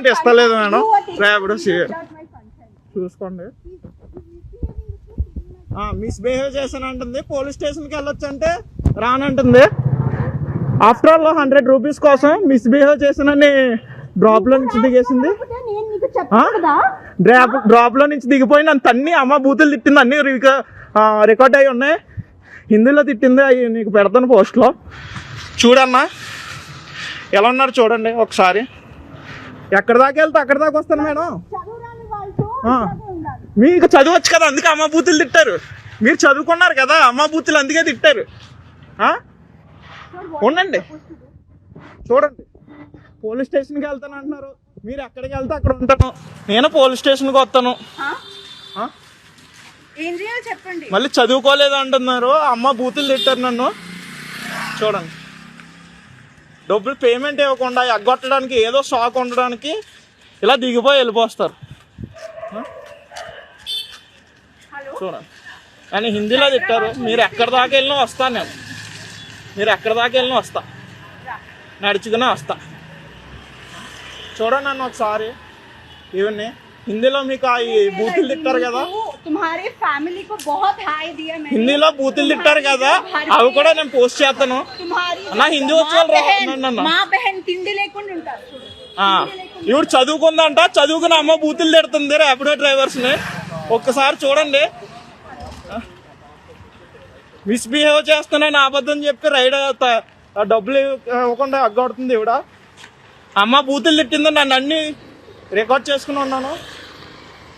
Payment ఇస్తలేదు madam. రేపు చూసుకోండి. Misbehave చేశాను అంటుంది. పోలీస్ స్టేషన్కి వెళ్ళొచ్చు అంటే రానంటుంది. ఆఫ్టర్ ఆల్ 100 రూపీస్ కోసం మిస్బిహేవ్ చేశానని డ్రాప్ లో నుంచి దిగేసింది. డ్రాప్ లో నుంచి దిగిపోయి నన్ను తన్ని అమ్మ బూతులు తిట్టింది. అన్ని రికార్డ్ అయ్యి ఉన్నాయి. హిందీలో తిట్టింది. అవి నీకు పెడతాను పోస్ట్లో చూడన్నా. ఎలా ఉన్నారు చూడండి ఒకసారి. ఎక్కడి దాకా వెళ్తే అక్కడి దాకా వస్తాను మేడం. మీకు చదవచ్చు కదా, అందుకే అమ్మ బూతులు తిట్టారు. మీరు చదువుకున్నారు కదా, అమ్మ బూతులు అందుకే తిట్టారు. ఉండండి చూడండి. పోలీస్ స్టేషన్కి వెళ్తాను అంటున్నారు. మీరు ఎక్కడికి వెళ్తే అక్కడ ఉంటాను. నేను పోలీస్ స్టేషన్కి వస్తాను. మళ్ళీ చదువుకోలేదు అంటున్నారు. అమ్మ బూతులు తిట్టారు నన్ను. చూడండి, డబ్బులు పేమెంట్ ఇవ్వకుండా ఎగ్గొట్టడానికి ఏదో షాక్ ఉండడానికి ఇలా దిగిపోయి వెళ్ళిపోస్తారు. చూడండి, అని హిందీలో తిట్టారు. మీరు ఎక్కడి దాకా వెళ్ళినా వస్తాను నేను. మీరు ఎక్కడి దాకా వెళ్ళినా వస్తా, నడుచుకునే వస్తా. చూడండి నన్ను ఒకసారి. ఇవన్నీ హిందీలో మీకు ఈ బూతులు తిట్టారు కదా, హిందీలో బూతులు తిట్టారు కదా, అవి కూడా నేను పోస్ట్ చేస్తాను. నా హిందీ వచ్చి ఇవి చదువుకుందంట. చదువుకుని అమ్మ బూతులు తిడుతుంది ర్యాపిడో డ్రైవర్స్ ని. ఒక్కసారి చూడండి. మిస్బిహేవ్ చేస్తున్నాను అబద్ధం చెప్పి రైడ్ డబ్బులు ఇవ్వకుండా అగ్గొడుతుంది ఇవిడ. అమ్మ బూతులు తిట్టింది. నన్ను అన్ని రికార్డ్ చేసుకుని ఉన్నాను.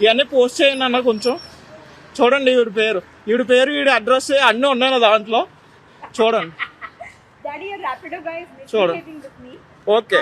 ఇవన్నీ పోస్ట్ చేయండి అన్న కొంచెం. చూడండి ఈవిడ పేరు, ఈవిడ అడ్రస్ అన్నీ ఉన్నాయి దాంట్లో. చూడండి చూడండి. ఓకే.